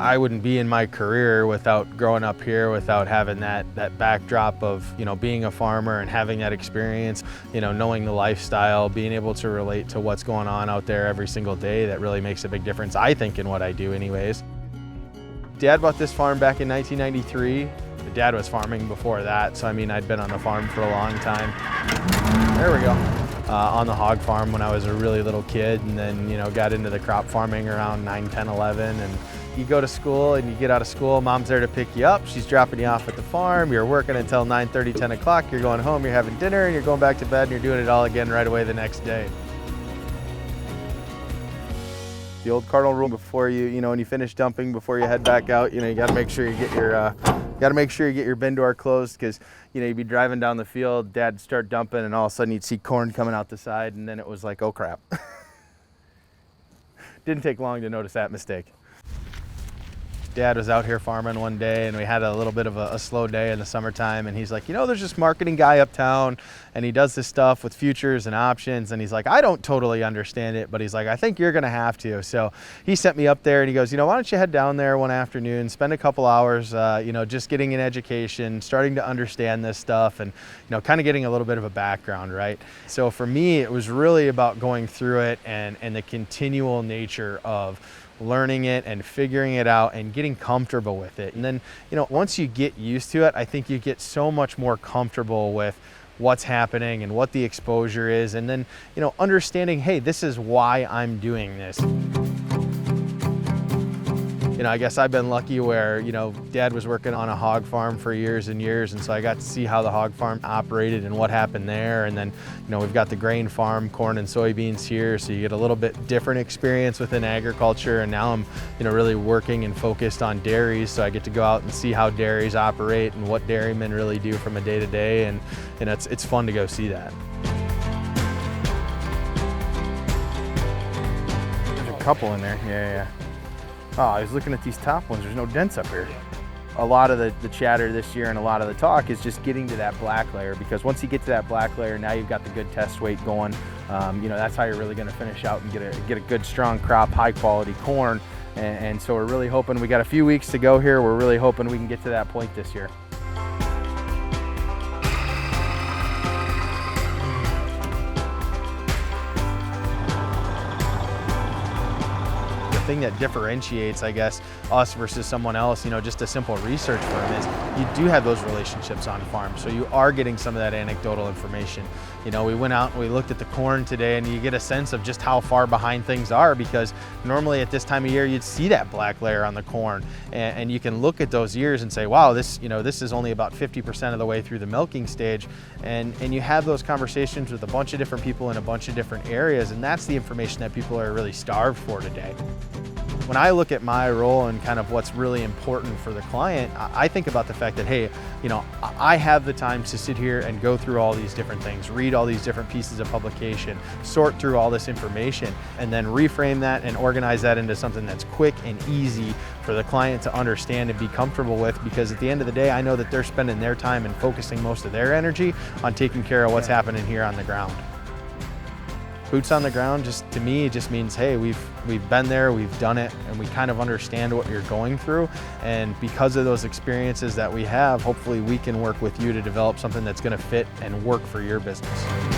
I wouldn't be in my career without growing up here, without having that backdrop of, being a farmer and having that experience, knowing the lifestyle, being able to relate to what's going on out there every single day. That really makes a big difference, I think, in what I do anyways. Dad bought this farm back in 1993. Dad was farming before that, so I'd been on the farm for a long time. There we go. On the hog farm when I was a really little kid, and then got into the crop farming around 9, 10, 11, and you go to school and you get out of school, mom's there to pick you up, she's dropping you off at the farm, you're working until 9:30, 10 o'clock, you're going home, you're having dinner, and you're going back to bed, and you're doing it all again right away the next day. The old cardinal rule before when you finish dumping, before you head back out, you got to make sure you get your bin door closed, because you'd be driving down the field, Dad'd start dumping, and all of a sudden you'd see corn coming out the side, and then it was like, oh crap. Didn't take long to notice that mistake. Dad was out here farming one day, and we had a little bit of a slow day in the summertime, and he's like, there's this marketing guy uptown, and he does this stuff with futures and options, and he's like, I don't totally understand it, but he's like, I think you're gonna have to. So he sent me up there, and he goes, why don't you head down there one afternoon, spend a couple hours, just getting an education, starting to understand this stuff, and kind of getting a little bit of a background, right? So for me, it was really about going through it and the continual nature of learning it and figuring it out and getting comfortable with it. And then, once you get used to it, I think you get so much more comfortable with what's happening and what the exposure is. And then, understanding, hey, this is why I'm doing this. I guess I've been lucky where, Dad was working on a hog farm for years and years, and so I got to see how the hog farm operated and what happened there. And then, we've got the grain farm, corn and soybeans here, so you get a little bit different experience within agriculture. And now I'm, really working and focused on dairies, so I get to go out and see how dairies operate and what dairymen really do from a day-to-day, and it's fun to go see that. There's a couple in there, yeah. Oh, I was looking at these top ones, there's no dents up here. A lot of the chatter this year and a lot of the talk is just getting to that black layer, because once you get to that black layer, now you've got the good test weight going. That's how you're really gonna finish out and get a good strong crop, high quality corn. And so we're really hoping, we got a few weeks to go here, we're really hoping we can get to that point this year. Thing that differentiates, I guess, us versus someone else, just a simple research firm, is you do have those relationships on farm. So you are getting some of that anecdotal information. We went out and we looked at the corn today, and you get a sense of just how far behind things are, because normally at this time of year you'd see that black layer on the corn, and you can look at those years and say, wow, this is only about 50% of the way through the milking stage, and you have those conversations with a bunch of different people in a bunch of different areas, and that's the information that people are really starved for today. When I look at my role and kind of what's really important for the client, I think about the fact that, hey, I have the time to sit here and go through all these different things, read all these different pieces of publication, sort through all this information, and then reframe that and organize that into something that's quick and easy for the client to understand and be comfortable with, because at the end of the day, I know that they're spending their time and focusing most of their energy on taking care of what's happening here on the ground. Boots on the ground, just to me, it just means, hey, we've been there, we've done it, and we kind of understand what you're going through. And because of those experiences that we have, hopefully we can work with you to develop something that's going to fit and work for your business.